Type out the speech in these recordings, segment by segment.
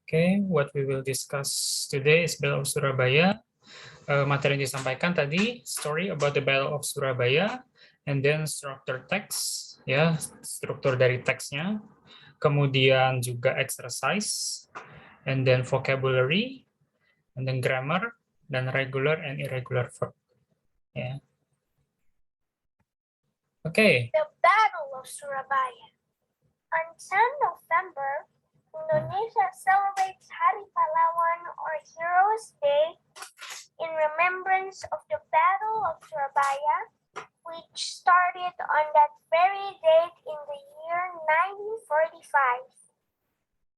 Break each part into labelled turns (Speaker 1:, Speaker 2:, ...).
Speaker 1: Okay, what we will discuss today is Battle of Surabaya. Materi yang disampaikan tadi, story about the Battle of Surabaya, and then structure text, ya, struktur dari teksnya, kemudian juga exercise, and then vocabulary, and then grammar, dan regular and irregular verb. Ya. Okay.
Speaker 2: The Battle of Surabaya. On 10 November, Indonesia celebrates Hari Pahlawan or Heroes Day in remembrance of the Battle of Surabaya, which started on that very date in the year 1945.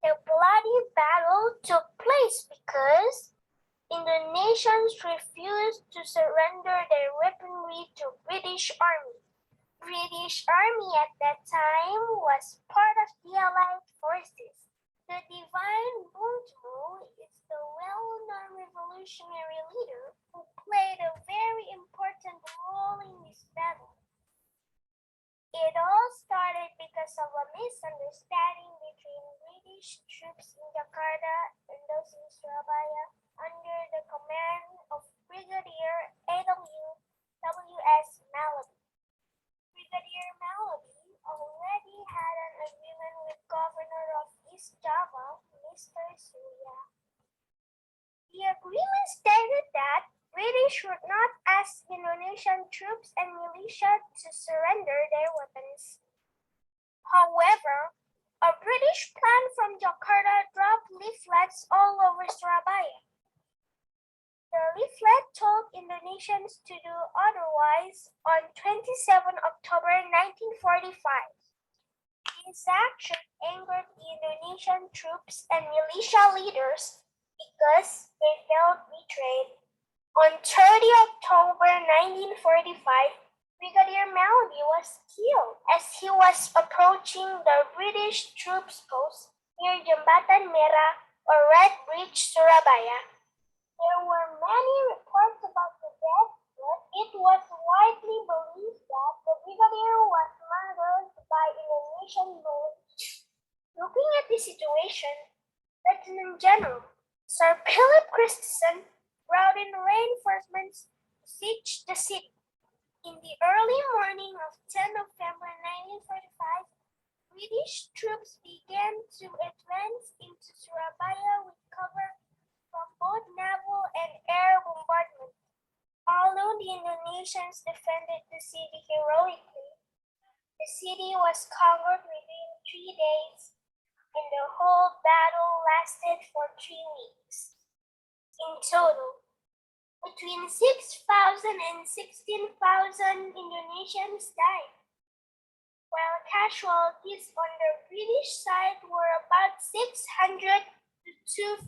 Speaker 2: The bloody battle took place because Indonesians refused to surrender their weaponry to British Army. British Army at that time was part of the Allied forces. The Divine Buntu is the well-known revolutionary leader who played a very important role in this battle. It all started because of a misunderstanding between British troops in Jakarta and those in Surabaya under the command of Brigadier A.W. W.S. Malaby. Brigadier Malaby already had an agreement with Governor of East Java, Mr. Surya. The agreement stated that British would not ask Indonesian troops and militia to surrender their weapons. However, a British plan from Jakarta dropped leaflets all over Surabaya. The leaflet told Indonesians to do otherwise on 27 October 1945. This action angered the Indonesian troops and militia leaders because they felt betrayed. On 30 October 1945, Brigadier Malaby was killed as he was approaching the British troops post near Jembatan Merah or Red Bridge, Surabaya. There were many reports about the death, but it was widely believed that the brigadier was murdered by Indonesian bullets. Looking at the situation, Lieutenant General Sir Philip Christensen brought in reinforcements to siege the city. In the early morning of 10 November 1945, British troops began to advance into Surabaya with cover from both naval and air bombardment. Although the Indonesians defended the city heroically, the city was conquered within 3 days, and the whole battle lasted for 3 weeks. In total, between 6,000 and 16,000 Indonesians died, while casualties on the British side were about 600 to 2,000.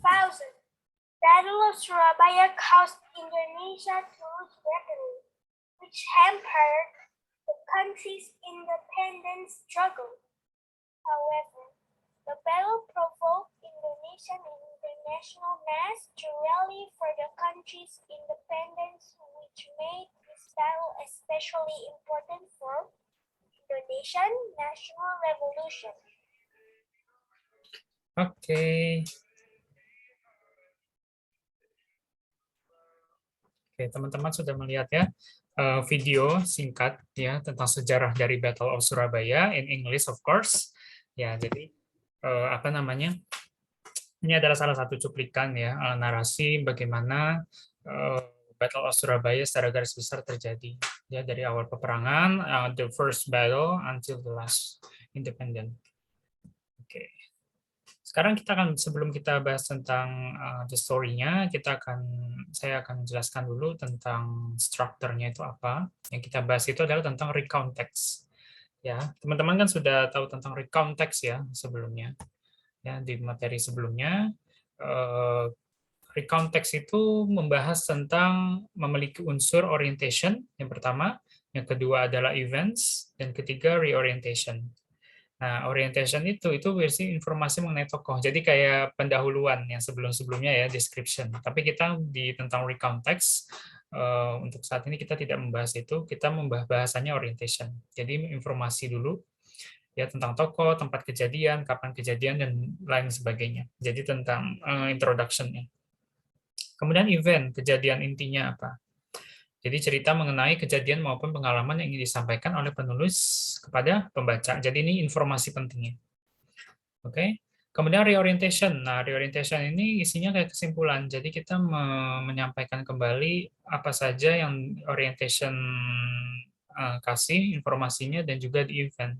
Speaker 2: Battle of Surabaya caused Indonesia to lose weaponry, which hampered the country's independence struggle. However, the battle provoked Indonesian and international mass to rally for the country's independence, which made this battle especially important for Indonesian national revolution.
Speaker 1: Okay. Oke, teman-teman sudah melihat ya video singkat ya tentang sejarah dari Battle of Surabaya in English of course. Ya, jadi apa namanya? Ini adalah salah satu cuplikan ya narasi bagaimana Battle of Surabaya secara garis besar terjadi ya dari awal peperangan, the first battle until the last independent. Oke. Sekarang kita akan, sebelum kita bahas tentang the story-nya, saya akan jelaskan dulu tentang strukturnya itu apa. Yang kita bahas itu adalah tentang recount text. Ya, teman-teman kan sudah tahu tentang recount text ya sebelumnya. Ya, di materi sebelumnya, recount text itu membahas tentang memiliki unsur orientation yang pertama, yang kedua adalah events, dan ketiga reorientation. Nah, orientation itu berisi informasi mengenai tokoh. Jadi kayak pendahuluan yang sebelum-sebelumnya ya, description. Tapi kita tentang recount text, untuk saat ini kita tidak membahas itu, kita membahas bahasanya orientation. Jadi informasi dulu. ya tentang tokoh, tempat kejadian, kapan kejadian, dan lain sebagainya. Jadi tentang introduction-nya. Kemudian event, kejadian intinya apa. Jadi cerita mengenai kejadian maupun pengalaman yang ingin disampaikan oleh penulis kepada pembaca. Jadi ini informasi pentingnya. Oke. Kemudian reorientation. Nah, reorientation ini isinya kayak kesimpulan. Jadi kita menyampaikan kembali apa saja yang orientation kasih informasinya dan juga di event.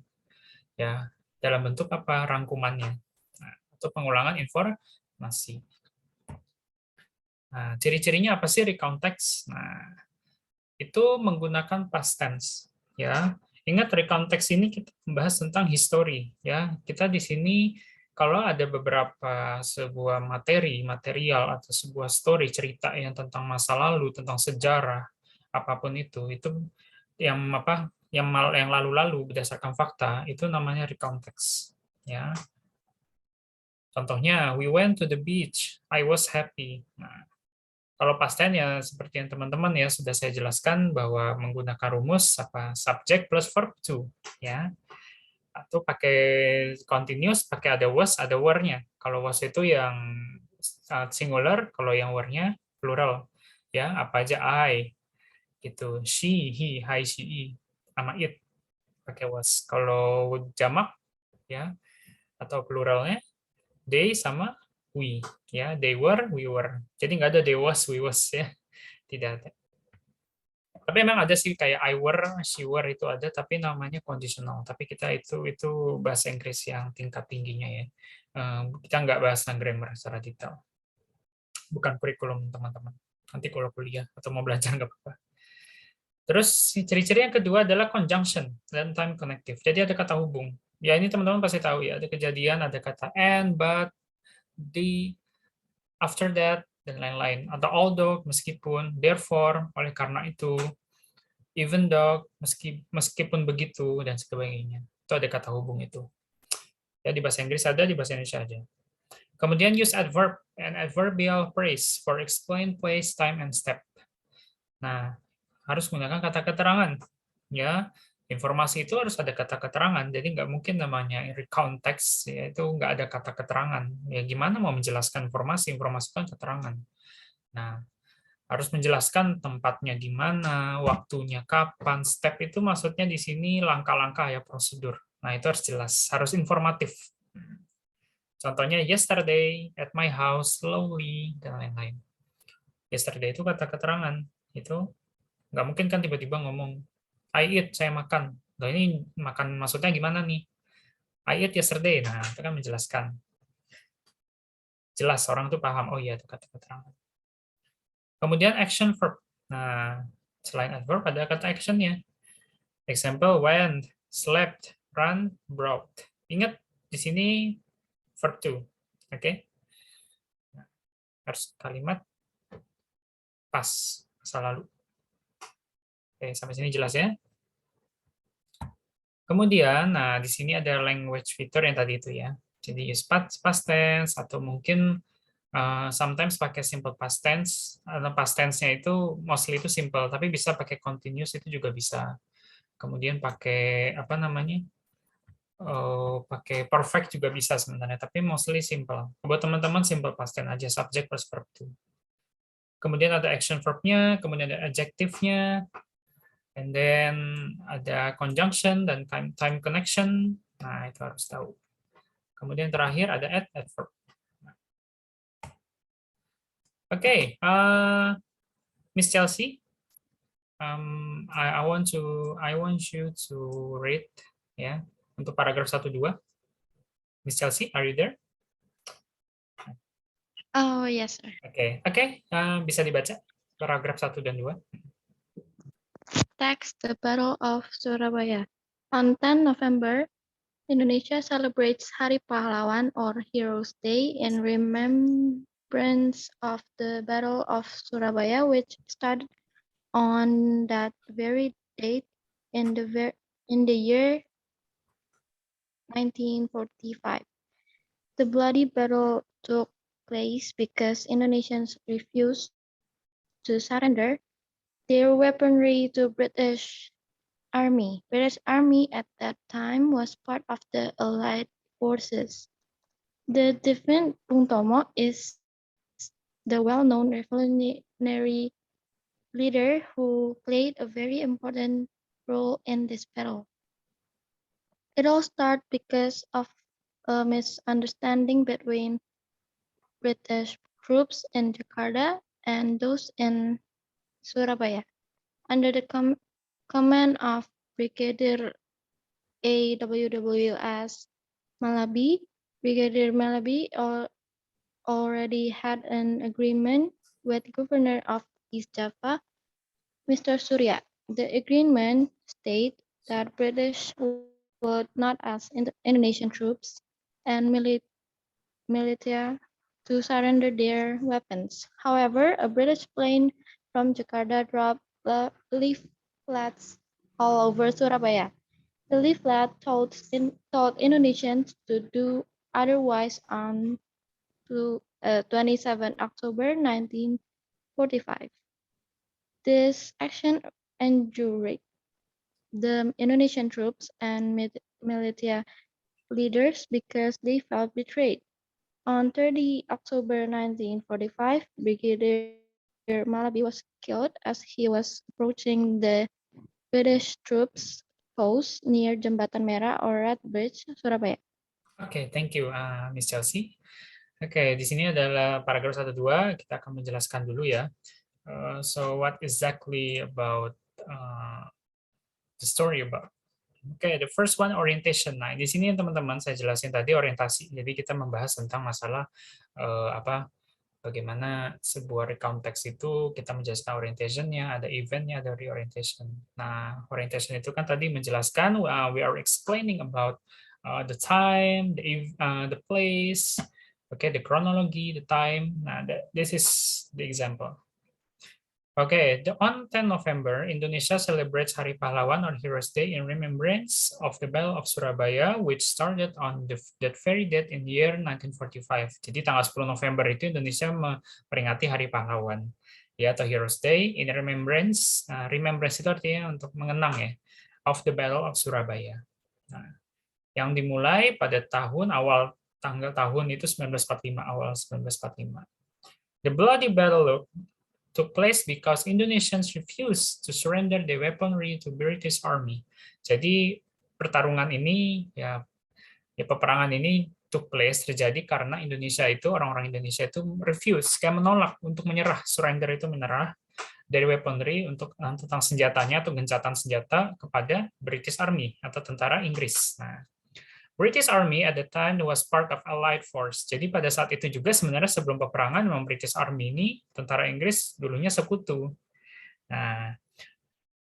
Speaker 1: Ya, dalam bentuk apa rangkumannya. Nah, atau pengulangan informasi. Nah, ciri-cirinya apa sih recount text? Nah, itu menggunakan past tense. Ya, ingat recount text ini kita membahas tentang history. Ya, kita di sini kalau ada beberapa sebuah material atau sebuah story cerita yang tentang masa lalu, tentang sejarah, apapun itu yang apa yang lalu-lalu berdasarkan fakta itu namanya recount text. Ya, contohnya we went to the beach, I was happy. Nah, kalau past tense ya seperti yang teman-teman ya sudah saya jelaskan bahwa menggunakan rumus apa subject plus verb to ya. Atau pakai continuous pakai ada was ada were-nya. Kalau was itu yang singular, kalau yang were-nya plural. Ya, apa aja I gitu. She, he, I, she, I sama it pakai was. Kalau jamak ya atau pluralnya they sama we ya. They were, we were. Jadi nggak ada they was, we was ya. Tidak ada. Tapi memang ada sih kayak I were, she were itu ada, tapi namanya conditional. Tapi kita itu bahasa Inggris yang tingkat tingginya ya. Kita nggak bahas grammar secara detail. Bukan kurikulum teman-teman. Nanti kalau kuliah atau mau belajar nggak apa-apa. Terus ciri-ciri yang kedua adalah conjunction dan time connective. Jadi ada kata hubung. Ya ini teman-teman pasti tahu ya. Ada kejadian, ada kata and, but, the, after that, dan lain-lain. Atau although, meskipun, therefore, oleh karena itu, even though, meskipun begitu, dan sebagainya. Itu ada kata hubung itu. Ya, di bahasa Inggris ada, di bahasa Indonesia ada. Kemudian use adverb and adverbial phrase for explain place, time, and step. Nah, harus menggunakan kata keterangan. Ya, informasi itu harus ada kata keterangan. Jadi nggak mungkin namanya recount text, yaitu nggak ada kata keterangan. Ya, gimana mau menjelaskan informasi? Informasi kan keterangan. Nah, harus menjelaskan tempatnya di mana, waktunya kapan, step itu maksudnya di sini langkah-langkah ya prosedur. Nah, itu harus jelas, harus informatif. Contohnya yesterday at my house slowly dan lain-lain. Yesterday itu kata keterangan. Itu nggak mungkin kan tiba-tiba ngomong I eat, saya makan. Nah, ini makan maksudnya gimana nih? I eat yesterday. Nah, itu kan menjelaskan. Jelas orang tuh paham, oh iya itu kata keterangan. Kemudian action verb. Nah, selain adverb ada kata actionnya. Example, went, slept, run, brought. Ingat, di sini verb to. Oke? Nah, harus kalimat pas, masa lalu. Oke, sampai sini jelas ya? Kemudian, nah di sini ada language feature yang tadi itu ya. Jadi use past tense, atau mungkin sometimes pakai simple past tense. Atau past tense-nya itu mostly itu simple, tapi bisa pakai continuous itu juga bisa. Kemudian pakai apa namanya? Pakai perfect juga bisa sebenarnya, tapi mostly simple. Buat teman-teman simple past tense aja, subject plus verb to. Kemudian ada action verb-nya, kemudian ada adjective-nya, and then ada conjunction dan time connection. Nah, itu harus tahu. Kemudian terakhir ada adverb. Oke, Miss Chelsea, I want you to read ya untuk paragraf 1-2. Miss Chelsea, are you there?
Speaker 3: Oh, yes, sir.
Speaker 1: Oke, bisa dibaca paragraf 1 dan 2.
Speaker 3: Text the Battle of Surabaya. On 10 November, Indonesia celebrates Hari Pahlawan or Heroes Day in remembrance of the Battle of Surabaya, which started on that very date in the year 1945. The bloody battle took place because Indonesians refused to surrender their weaponry to British Army. British Army at that time was part of the Allied forces. The defendant Bung Tomo is the well-known revolutionary leader who played a very important role in this battle. It all started because of a misunderstanding between British troops in Jakarta and those in Surabaya. Under the command of Brigadier AWWS Malabi, Brigadier Malabi already had an agreement with Governor of East Java, Mr. Surya. The agreement stated that British would not ask Indonesian troops and militia to surrender their weapons. However, a British plane from Jakarta dropped leaflets all over Surabaya. The leaflet told Indonesians to do otherwise on 27 October 1945. This action enraged the Indonesian troops and militia leaders because they felt betrayed. On 30 October 1945, Brigadier Malabi was killed as he was approaching the British troops post near Jembatan Merah or Red Bridge, Surabaya.
Speaker 1: Oke, thank you, Miss Chelsea. Oke, di sini adalah paragraf 1-2. Kita akan menjelaskan dulu ya. So what exactly about the story about? Oke, the first one orientation. Nah, di sini teman-teman saya jelasin tadi orientasi. Jadi kita membahas tentang masalah bagaimana sebuah recount text itu kita menjelaskan orientation-nya, ada event-nya, ada reorientation. Nah, orientation itu kan tadi menjelaskan we are explaining about the time, the place, okay, the chronology, the time. Nah, this is the example. Okay, on 10 November, Indonesia celebrates Hari Pahlawan or Heroes Day in remembrance of the Battle of Surabaya, which started on that very date in the year 1945. Jadi tanggal 10 November itu Indonesia memperingati Hari Pahlawan, ya, atau Heroes Day in remembrance. Remembrance itu artinya untuk mengenang ya, of the Battle of Surabaya. Nah, yang dimulai pada tanggal tahun itu 1945, awal 1945. The bloody battle took place because Indonesians refused to surrender their weaponry to British Army. Jadi pertarungan ini ya peperangan ini took place terjadi karena orang-orang Indonesia itu refuse, kayak menolak untuk menyerah, surrender itu menyerah dari weaponry untuk tentang senjatanya atau gencatan senjata kepada British Army atau tentara Inggris. Nah, British Army at the time was part of Allied force. Jadi pada saat itu juga sebenarnya sebelum peperangan memang British Army ini tentara Inggris dulunya sekutu. Nah,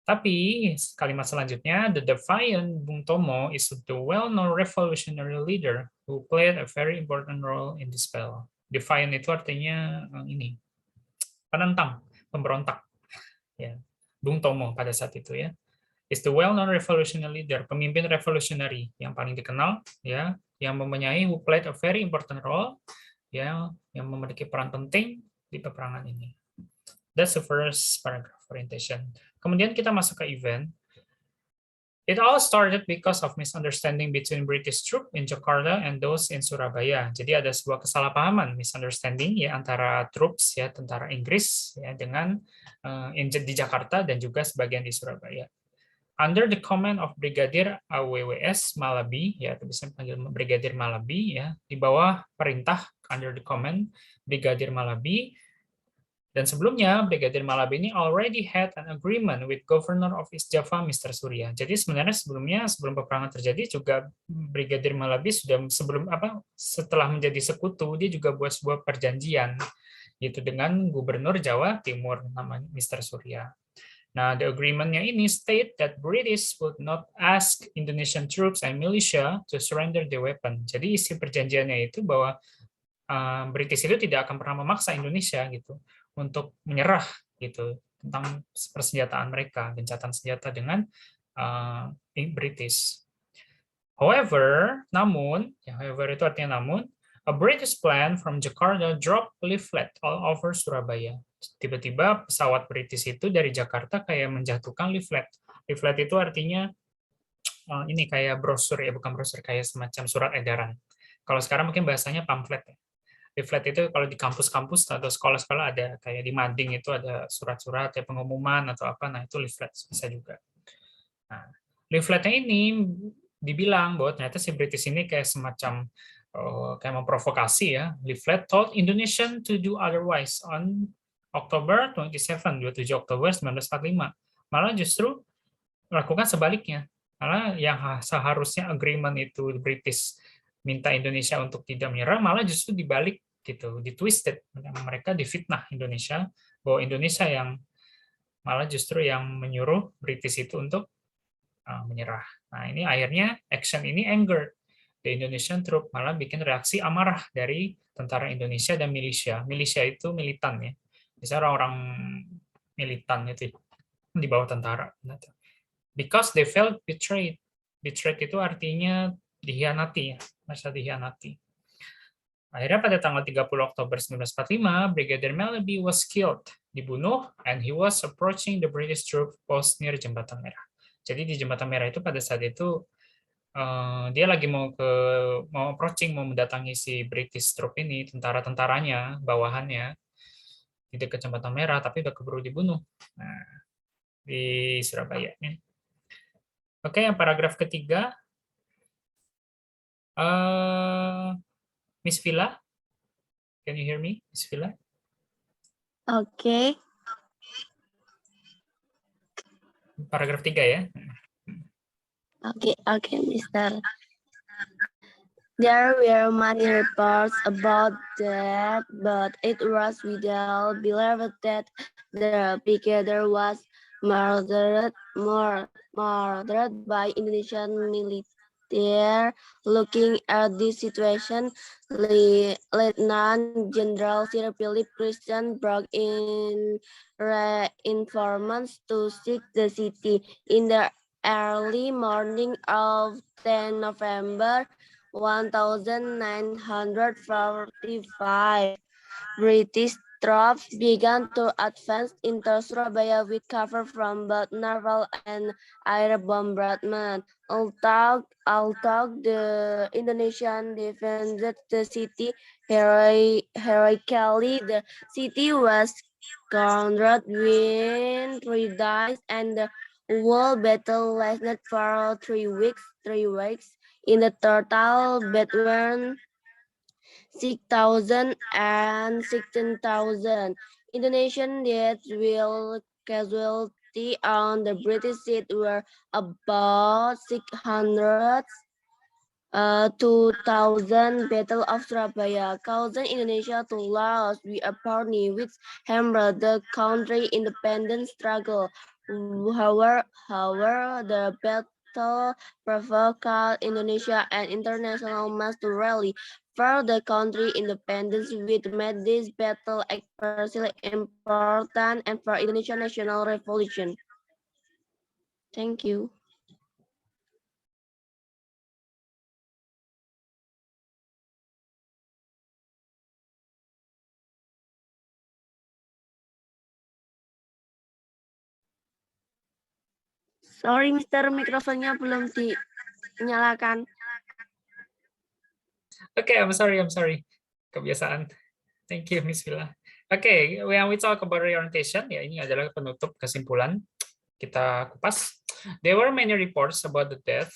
Speaker 1: tapi kalimat selanjutnya, the defiant Bung Tomo is the well-known revolutionary leader who played a very important role in this battle. Defiant itu artinya ini penentang, pemberontak. Ya, Bung Tomo pada saat itu ya. Is the well-known revolutionary leader, pemimpin revolusionary yang paling dikenal, ya, yang mempunyai who played a very important role, ya, yang memiliki peran penting di peperangan ini. That's the first paragraph orientation. Kemudian kita masuk ke event. It all started because of misunderstanding between British troops in Jakarta and those in Surabaya. Jadi ada sebuah kesalahpahaman, misunderstanding ya antara troops ya tentara Inggris ya dengan di Jakarta dan juga sebagian di Surabaya. Under the command of Brigadier AWWS Malabi, ya bisa panggil Brigadier Malabi, ya di bawah perintah under the command Brigadier Malabi. Dan sebelumnya Brigadier Malabi ini already had an agreement with Governor of East Java, Mr. Surya. Jadi sebenarnya sebelum peperangan terjadi juga Brigadier Malabi sudah setelah menjadi sekutu dia juga buat sebuah perjanjian yaitu dengan Gubernur Jawa Timur namanya Mr. Surya. Nah, the agreement-nya ini state that British would not ask Indonesian troops and militia to surrender their weapon. Jadi isi perjanjiannya itu bahwa British itu tidak akan pernah memaksa Indonesia gitu untuk menyerah gitu tentang persenjataan mereka, gencatan senjata dengan British. However, however itu artinya namun, a British plane from Jakarta dropped leaflet all over Surabaya. Tiba-tiba pesawat British itu dari Jakarta kayak menjatuhkan leaflet. Leaflet itu artinya ini kayak brosur ya, bukan brosur, kayak semacam surat edaran. Kalau sekarang mungkin bahasanya pamflet ya. Leaflet itu kalau di kampus-kampus atau sekolah-sekolah ada kayak di mading itu ada surat-surat ya pengumuman atau apa, nah itu leaflet bisa juga. Nah, leafletnya ini dibilang bahwa ternyata si British ini kayak semacam kayak memprovokasi ya. Leaflet told Indonesian to do otherwise on Oktober 27 Oktober 1945. Malah justru melakukan sebaliknya. Malah yang seharusnya agreement itu British minta Indonesia untuk tidak menyerah, malah justru dibalik gitu, ditwisted. Mereka difitnah Indonesia bahwa Indonesia yang malah justru yang menyuruh British itu untuk menyerah. Nah, ini akhirnya action ini anger the Indonesian troop, malah bikin reaksi amarah dari tentara Indonesia dan militia. Militia itu militan ya. Misalnya orang-orang militan itu di bawah tentara. Because they felt betrayed. Betrayed itu artinya dikhianati ya, merasa dikhianati. Akhirnya pada tanggal 30 Oktober 1945, Brigadier Malaby was killed, dibunuh, and he was approaching the British troop post near Jembatan Merah. Jadi di Jembatan Merah itu pada saat itu dia lagi mau approaching, mau mendatangi si British troop ini, tentara-tentaranya, bawahannya di dekat Jembatan Merah, tapi udah keburu dibunuh. Nah, di Surabaya. Oke, yang paragraf ketiga, Miss Villa, can you hear me, Miss Villa?
Speaker 4: Okay.
Speaker 1: Paragraf 3 ya.
Speaker 4: Okay, Mister. There were many reports about that, but it was without believed that the brigadier was murdered by Indonesian military. Looking at this situation, Lieutenant General Sir Philip Christian brought in informants to seek the city. In the early morning of 10 November 1945, British troops began to advance into Surabaya with cover from both naval and air bombardment. Although the Indonesian defended the city heroically, the city was surrounded within 3 days, and the whole battle lasted for 3 weeks. In the total between 6,000 and 16,000 Indonesian deaths will casualty on the British side were about 600. 2000 Battle of Surabaya causing Indonesia to lose a partner which hampered the country independence struggle. However, the battle provoked Indonesia and international mass to rally for the country independence, which made this battle especially important and for Indonesian national revolution. Thank you. Sorry, Mister, mikrofonnya belum dinyalakan.
Speaker 1: Okay, I'm sorry. Kebiasaan. Thank you, Miss Villa. Okay, when we talk about reorientation, ya ini adalah penutup kesimpulan. Kita kupas. There were many reports about the death,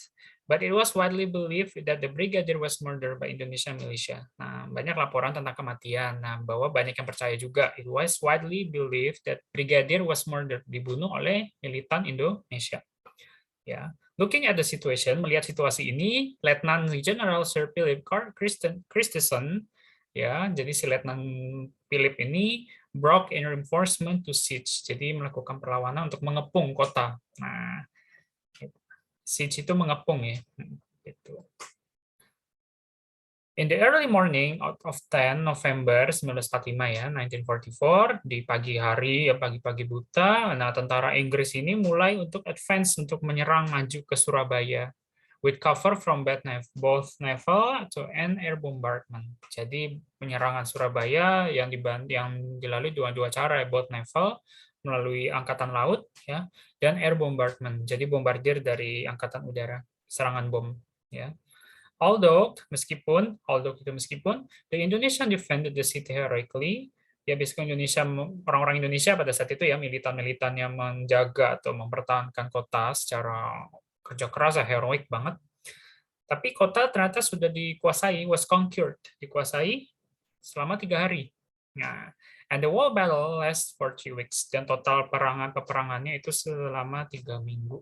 Speaker 1: but it was widely believed that the brigadier was murdered by Indonesian militia. Nah, banyak laporan tentang kematian. Nah, bahwa banyak yang percaya juga. It was widely believed that brigadier was murdered, dibunuh oleh militan Indonesia. Ya, looking at the situation, melihat situasi ini, Lieutenant General Sir Philip Christensen, ya, jadi si Lieutenant Philip ini broke in reinforcement to siege, jadi melakukan perlawanan untuk mengepung kota. Nah, siege itu mengepung ya, gitu. In the early morning of 10 November 1945 ya, 1944, di pagi hari ya pagi-pagi buta, nah tentara Inggris ini mulai untuk advance untuk menyerang maju ke Surabaya with cover from both naval and air bombardment. Jadi penyerangan Surabaya yang dilalui dua cara ya, both naval melalui angkatan laut, ya, dan air bombardment. Jadi bombardir dari angkatan udara, serangan bom, ya. Although meskipun the Indonesian defended the city heroically, ya basically orang-orang Indonesia pada saat itu ya militan-militan yang menjaga atau mempertahankan kota secara kerja keras, heroik banget. Tapi kota ternyata sudah dikuasai, was conquered, dikuasai selama 3 hari. Nah, and the whole battle lasts for 3 weeks, dan total peperangannya itu selama 3 minggu.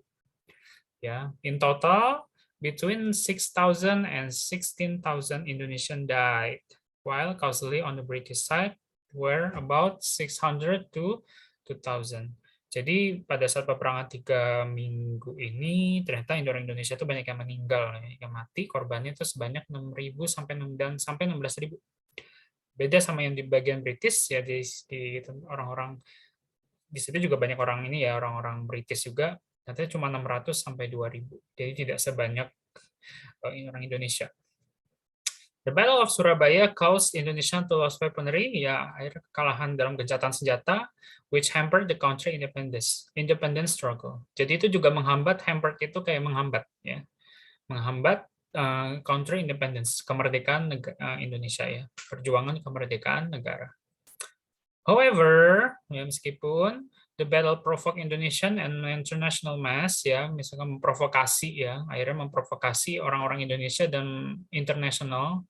Speaker 1: Ya, in total between 6,000 and 16,000 Indonesian died, while casualty on the British side were about 600 to 2,000. Jadi pada saat peperangan 3 minggu ini, ternyata orang Indonesia itu banyak yang meninggal, yang mati, korbannya itu sebanyak 6.000 sampai 16.000. Beda sama yang di bagian British, ya di orang-orang di situ juga banyak orang ini ya, orang-orang British juga, ternyata cuma 600 sampai 2.000. Jadi tidak sebanyak orang Indonesia. The Battle of Surabaya caused Indonesia to lose weaponry, ya akhirnya kekalahan dalam gencatan senjata, which hampered the country independence struggle. Jadi itu juga menghambat, hampered itu kayak menghambat, ya, menghambat country independence, kemerdekaan Indonesia, ya, perjuangan kemerdekaan negara. However, ya meskipun the battle provoked Indonesian and international mass, ya, misalkan memprovokasi, ya, akhirnya memprovokasi orang-orang Indonesia dan internasional,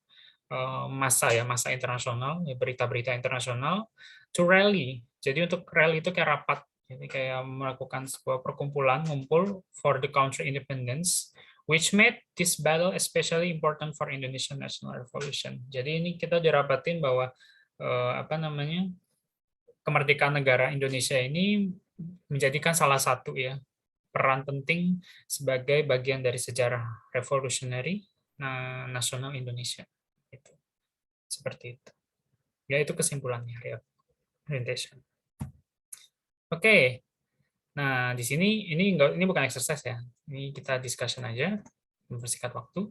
Speaker 1: massa internasional, ya, berita-berita internasional, to rally. Jadi untuk rally itu kayak rapat, jadi kayak melakukan sebuah perkumpulan, ngumpul for the country independence, which made this battle especially important for Indonesian National Revolution. Jadi ini kita dirapatin bahwa kemerdekaan negara Indonesia ini menjadikan salah satu ya peran penting sebagai bagian dari sejarah revolutionary nasional Indonesia. Itu. Seperti itu. Ya itu kesimpulannya orientation. Oke. Nah, di sini ini bukan exercise ya. Ini kita discussion aja, mempersingkat waktu.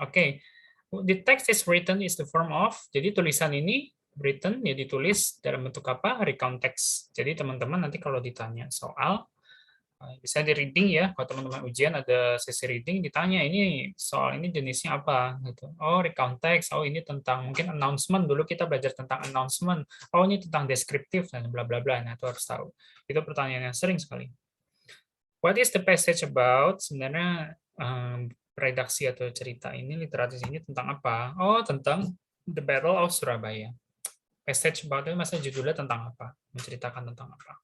Speaker 1: Oke. The text is written is the form of. Jadi tulisan ini written ya ditulis dalam bentuk apa? Recount text. Jadi teman-teman nanti kalau ditanya soal bisa di reading ya. Kalau teman-teman ujian ada sesi reading ditanya ini soal ini jenisnya apa gitu. Oh, recount text. Oh, ini tentang mungkin announcement. Dulu kita belajar tentang announcement. Oh, ini tentang deskriptif dan bla bla bla. Nah, itu harus tahu. Itu pertanyaan yang sering sekali. What is the passage about? Sebenarnya redaksi atau cerita ini, literatur ini tentang apa? Oh, tentang The Battle of Surabaya. Passage about itu masa judulnya tentang apa? Menceritakan tentang apa?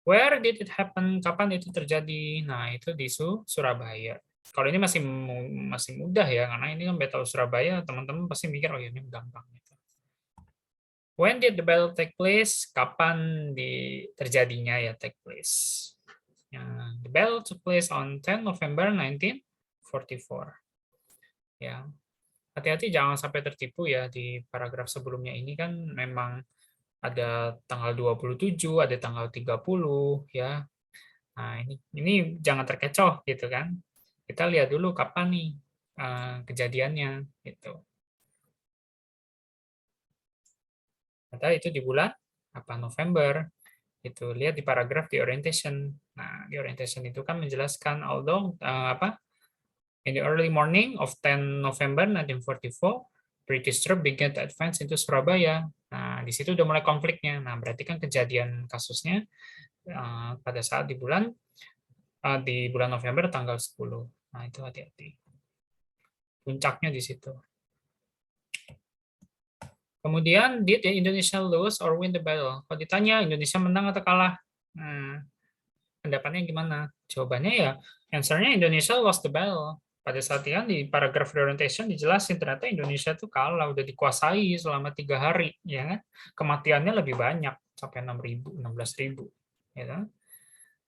Speaker 1: Where did it happen? Kapan itu terjadi? Nah, itu di Surabaya. Kalau ini masih mudah ya, karena ini kan Battle Surabaya, teman-teman pasti mikir, oh ini gampang. Gitu. When did the battle take place? Kapan terjadinya ya take place? The battle took place on 10 November 1944. Ya, hati-hati jangan sampai tertipu ya di paragraf sebelumnya ini kan memang ada tanggal 27, ada tanggal 30 ya. Nah, ini jangan terkecoh gitu kan. Kita lihat dulu kapan nih kejadiannya gitu. Atau itu di bulan apa November. Itu lihat di paragraf di orientation. Nah, di orientation itu kan menjelaskan although in the early morning of 10 November 1944 British troops began to advance into Surabaya. Nah, di situ udah mulai konfliknya. Nah, berarti kan kejadian kasusnya pada saat di bulan November tanggal 10. Nah, itu hati-hati. Puncaknya di situ. Kemudian, did Indonesia lose or win the battle? Kalau ditanya Indonesia menang atau kalah? Pendapatnya gimana? Jawabannya ya, answer-nya Indonesia lost the battle. Pada saat yang di paragraf orientation dijelasin ternyata Indonesia itu kalah, udah dikuasai selama 3 hari, ya kan? Kematiannya lebih banyak, sampai 6.000, 16.000, ya kan?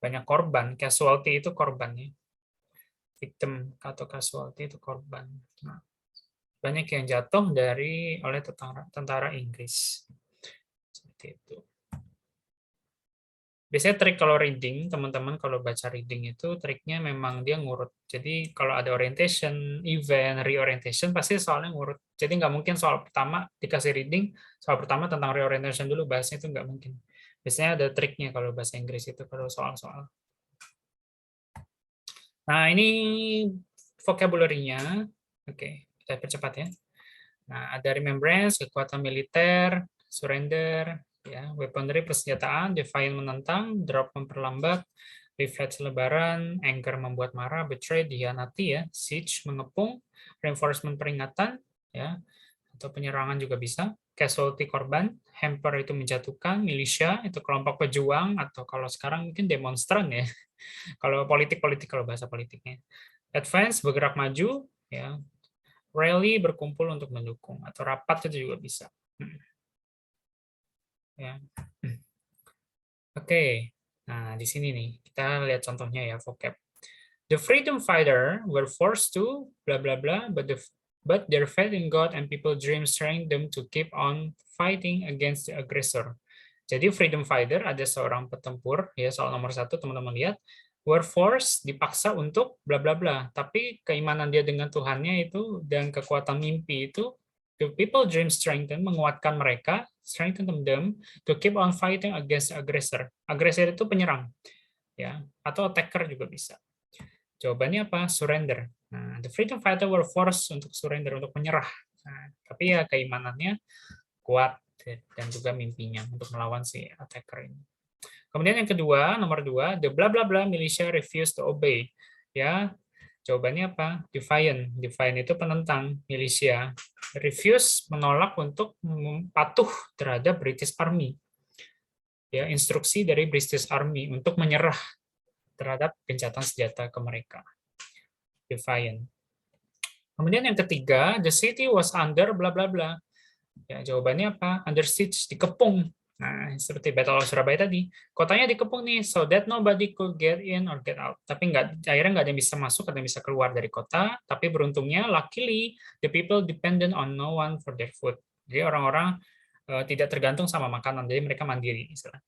Speaker 1: Banyak korban, casualty itu korbannya, victim atau casualty itu korban. Nah, banyak yang jatuh oleh tentara Inggris, seperti itu. Biasanya trik kalau reading, teman-teman kalau baca reading itu triknya memang dia ngurut. Jadi kalau ada orientation, event, reorientation, pasti soalnya ngurut. Jadi nggak mungkin soal pertama dikasih reading, soal pertama tentang reorientation dulu, bahasnya itu nggak mungkin. Biasanya ada triknya kalau bahasa Inggris itu kalau soal-soal. Nah, ini vocabulary-nya. Oke, kita percepat ya. Nah, ada remembrance, kekuatan militer, surrender, ya, weaponry, persenjataan, defiant menentang, drop memperlambat, reflect selebaran, anger membuat marah, betray dikhianati ya, siege mengepung, reinforcement peringatan ya, atau penyerangan juga bisa, casualty korban, hamper itu menjatuhkan, militia itu kelompok pejuang atau kalau sekarang mungkin demonstran ya. Kalau politik kalau bahasa politiknya. Advance bergerak maju ya. Rally berkumpul untuk mendukung atau rapat itu juga bisa. Ya. Oke. Nah, di sini nih kita lihat contohnya ya vocab. The freedom fighter were forced to blah blah blah, but their faith in God and people dreams strengthened them to keep on fighting against the aggressor. Jadi freedom fighter ada seorang petempur ya, soal nomor 1 teman-teman lihat, were forced dipaksa untuk bla bla bla, tapi keimanan dia dengan Tuhannya itu dan kekuatan mimpi itu, the people dream strengthen menguatkan mereka, strengthen them to keep on fighting against aggressor. Aggressor itu penyerang ya, atau attacker juga bisa. Jawabannya apa? Surrender. Nah, the freedom fighter were forced untuk surrender, untuk menyerah. Nah, tapi ya keimanannya kuat dan juga mimpinya untuk melawan si attacker ini. Kemudian yang kedua, nomor 2, the blah blah blah militia refused to obey. Ya, jawabannya apa? Defiant. Defiant itu penentang, militia. Refuse menolak untuk patuh terhadap British Army. Ya, instruksi dari British Army untuk menyerah terhadap gencatan senjata ke mereka. Defiant. Kemudian yang ketiga, the city was under bla bla bla. Ya, jawabannya apa? Under siege, dikepung. Nah, seperti Battle of Surabaya tadi, kotanya dikepung nih, so that nobody could get in or get out. Tapi akhirnya nggak ada yang bisa masuk, ada yang bisa keluar dari kota. Tapi beruntungnya, luckily, the people dependent on no one for their food. Jadi orang-orang tidak tergantung sama makanan, jadi mereka mandiri. Istilahnya.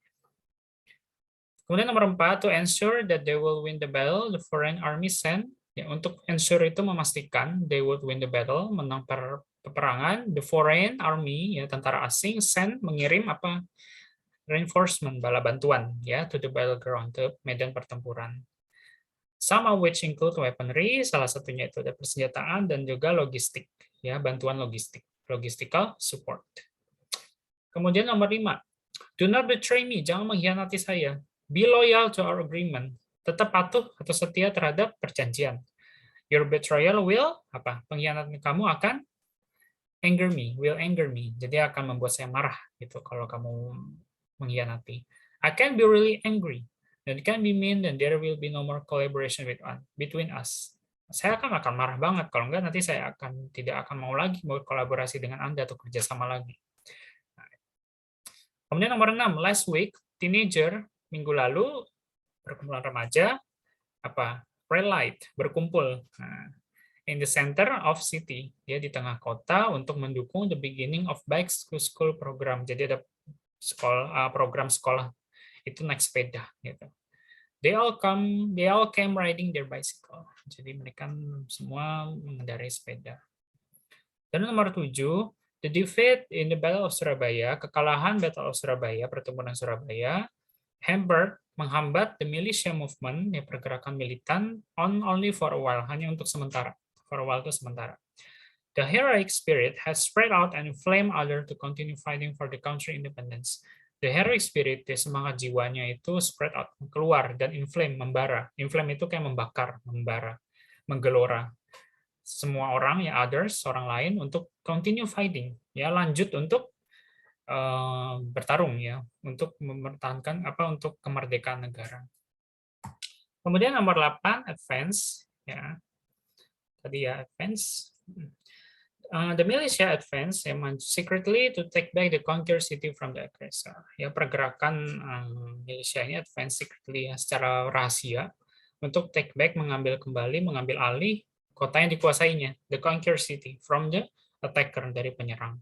Speaker 1: Kemudian nomor 4, to ensure that they will win the battle, the foreign army sent. Ya, untuk ensure itu memastikan they would win the battle, menang peperangan, the foreign army, ya tentara asing, send mengirim apa? Reinforcement, bala bantuan, ya to the battleground, ke medan pertempuran. Some of which include weaponry, salah satunya itu ada persenjataan dan juga logistik, ya bantuan logistik, logistical support. Kemudian nomor 5, do not betray me, jangan mengkhianati saya. Be loyal to our agreement. Tetap patuh atau setia terhadap perjanjian. Your betrayal will apa? Pengkhianatan kamu akan anger me, will anger me. Jadi akan membuat saya marah gitu kalau kamu mengkhianati. I can be really angry. And it can be mean and there will be no more collaboration between us. Saya akan marah banget kalau enggak nanti saya tidak akan mau lagi berkolaborasi dengan Anda atau kerjasama lagi. Kemudian nomor 6, last week teenager minggu lalu perkumpulan remaja apa rallied berkumpul in the center of city, dia di tengah kota untuk mendukung the beginning of bike to school program. Jadi ada program sekolah itu naik sepeda gitu. They all came riding their bicycle. Jadi mereka semua mengendarai sepeda. Dan nomor 7, the defeat in the Battle of Surabaya, kekalahan Battle of Surabaya, pertempuran Surabaya, menghambat the militia movement, ya pergerakan militan, only for a while, hanya untuk sementara. For a while itu sementara. The heroic spirit has spread out and inflamed others to continue fighting for the country independence. The heroic spirit, semangat jiwanya itu spread out, keluar dan inflame, membara. Inflame itu kayak membakar, membara, menggelora. Semua orang, ya others, orang lain untuk continue fighting, ya lanjut untuk bertarung ya untuk mempertahankan untuk kemerdekaan negara. Kemudian nomor 8 advance ya. Tadi ya advance. The militia advance secretly to take back the conquered city from the aggressor. Ya pergerakan militia ini advance secretly ya, secara rahasia untuk take back, mengambil alih kota yang dikuasainya, the conquered city from the attacker, dari penyerang.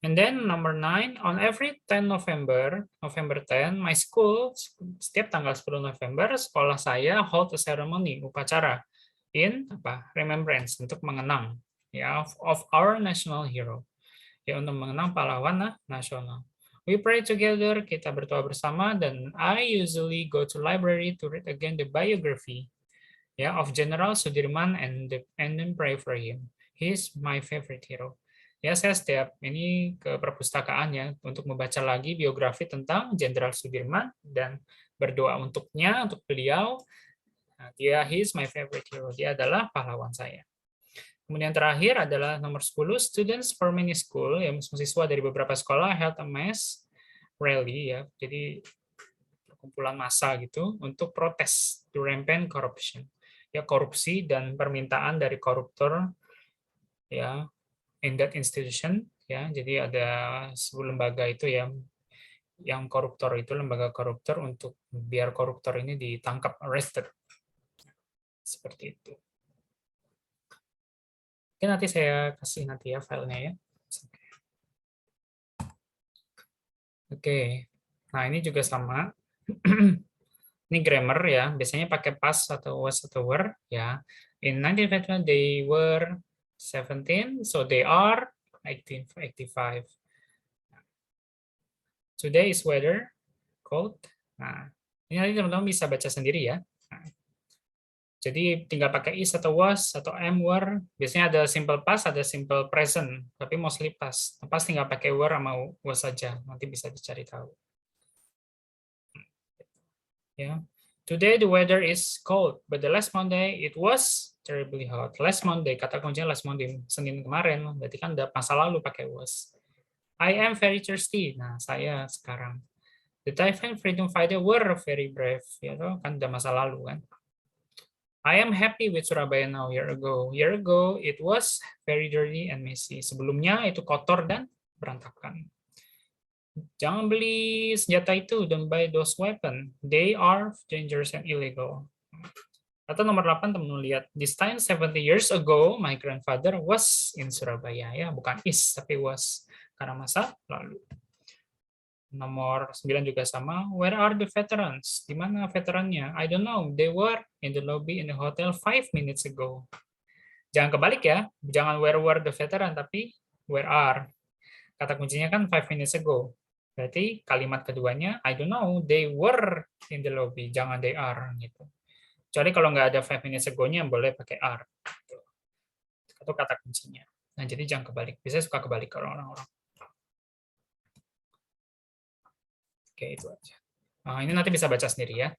Speaker 1: And then number 9, on every 10 November 10, my school, setiap tanggal 10 November, sekolah saya hold a ceremony, upacara, in remembrance, untuk mengenang ya of our national hero. ya untuk mengenang pahlawan nasional. We pray together, kita berdoa bersama, dan I usually go to library to read again the biography of General Sudirman and then pray for him. He is my favorite hero. Ya, saya setiap ini ke perpustakaan ya untuk membaca lagi biografi tentang Jenderal Sudirman dan berdoa untuknya, untuk beliau. Nah, he is my favorite hero. Dia adalah pahlawan saya. Kemudian terakhir adalah nomor 10, students for many school, ya, mahasiswa dari beberapa sekolah held a mass rally, ya, jadi perkumpulan massa gitu untuk protes to rampant corruption, ya, korupsi dan permintaan dari koruptor, ya, in that institution, ya, jadi ada sebuah lembaga itu ya, yang koruptor itu, lembaga koruptor, untuk biar koruptor ini ditangkap, arrested, seperti itu. Oke, nanti saya kasih nanti ya filenya ya. Oke, nah ini juga sama. Ini grammar ya, biasanya pakai past atau was atau were ya. In 1951 they were 17, so they are 1885. Today is weather cold. Nah, ini nanti teman-teman bisa baca sendiri ya. Nah, jadi tinggal pakai is atau was atau am, were. Biasanya ada simple past, ada simple present, tapi mostly past. Past tinggal pakai were sama was saja. Nanti bisa dicari tahu. Ya. Today the weather is cold, but the last Monday it was terribly hot. Last Monday, kata kuncinya last Monday, Senin kemarin, berarti kan udah masa lalu pakai was. I am very thirsty. Nah, saya sekarang. The Thai freedom fighter were very brave. Ya, kan udah masa lalu kan. I am happy with Surabaya now. Year ago, it was very dirty and messy. Sebelumnya itu kotor dan berantakan. Jangan beli senjata itu. Don't buy those weapons. They are dangerous and illegal. Atau nomor 8, teman-teman lihat. This time 70 years ago, my grandfather was in Surabaya. Ya, bukan is, tapi was. Karena masa lalu. Nomor 9 juga sama. Where are the veterans? Di mana veterannya? I don't know. They were in the lobby in the hotel 5 minutes ago. Jangan kebalik ya. Jangan where were the veteran, tapi where are. Kata kuncinya kan 5 minutes ago. Berarti kalimat keduanya, I don't know. They were in the lobby. Jangan they are. Gitu. Kecuali kalau nggak ada 5 minutes ago-nya, boleh pakai are. Gitu. Itu kata kuncinya. Nah, jadi jangan kebalik. Biasanya suka kebalik kalau orang-orang. Oke, itu aja. Nah, ini nanti bisa baca sendiri ya.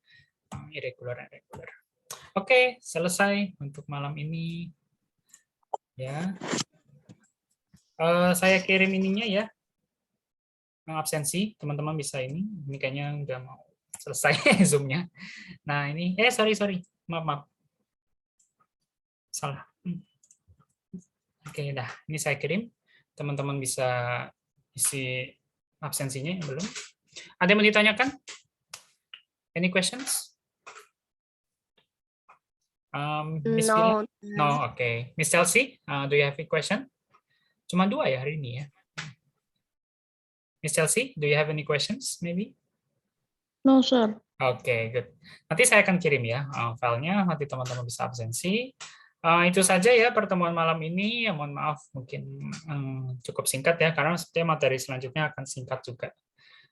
Speaker 1: Irregular. Oke, selesai untuk malam ini. Ya. Saya kirim ininya ya. Absensi, teman-teman bisa ini. Ini kayaknya udah mau selesai Zoom-nya. Nah, ini sorry. Maaf. Salah. Oke, dah. Ini saya kirim. Teman-teman bisa isi absensinya yang belum. Ada yang mau ditanyakan? Any questions?
Speaker 4: No.
Speaker 1: No, okay. Miss Chelsea, do you have a question? Cuma 2 ya hari ini ya. Miss Chelsea, do you have any questions maybe?
Speaker 3: No, sir.
Speaker 1: Okay, good. Nanti saya akan kirim ya filenya, nanti teman-teman bisa absensi. Itu saja ya pertemuan malam ini. Ya, mohon maaf mungkin cukup singkat ya, karena sepertinya materi selanjutnya akan singkat juga.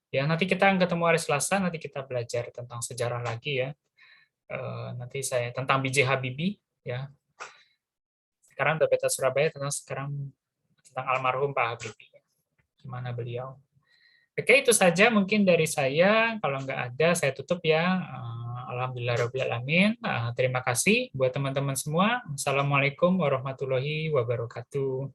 Speaker 1: Ya, nanti kita ketemu hari Selasa, nanti kita belajar tentang sejarah lagi ya. Nanti saya tentang B.J. Habibie ya. Sekarang udah Beta Surabaya, tentang almarhum Pak Habibie. Gimana beliau? Oke, itu saja mungkin dari saya. Kalau nggak ada, saya tutup ya. Alhamdulillahirabbil alamin. Terima kasih buat teman-teman semua. Assalamualaikum warahmatullahi wabarakatuh.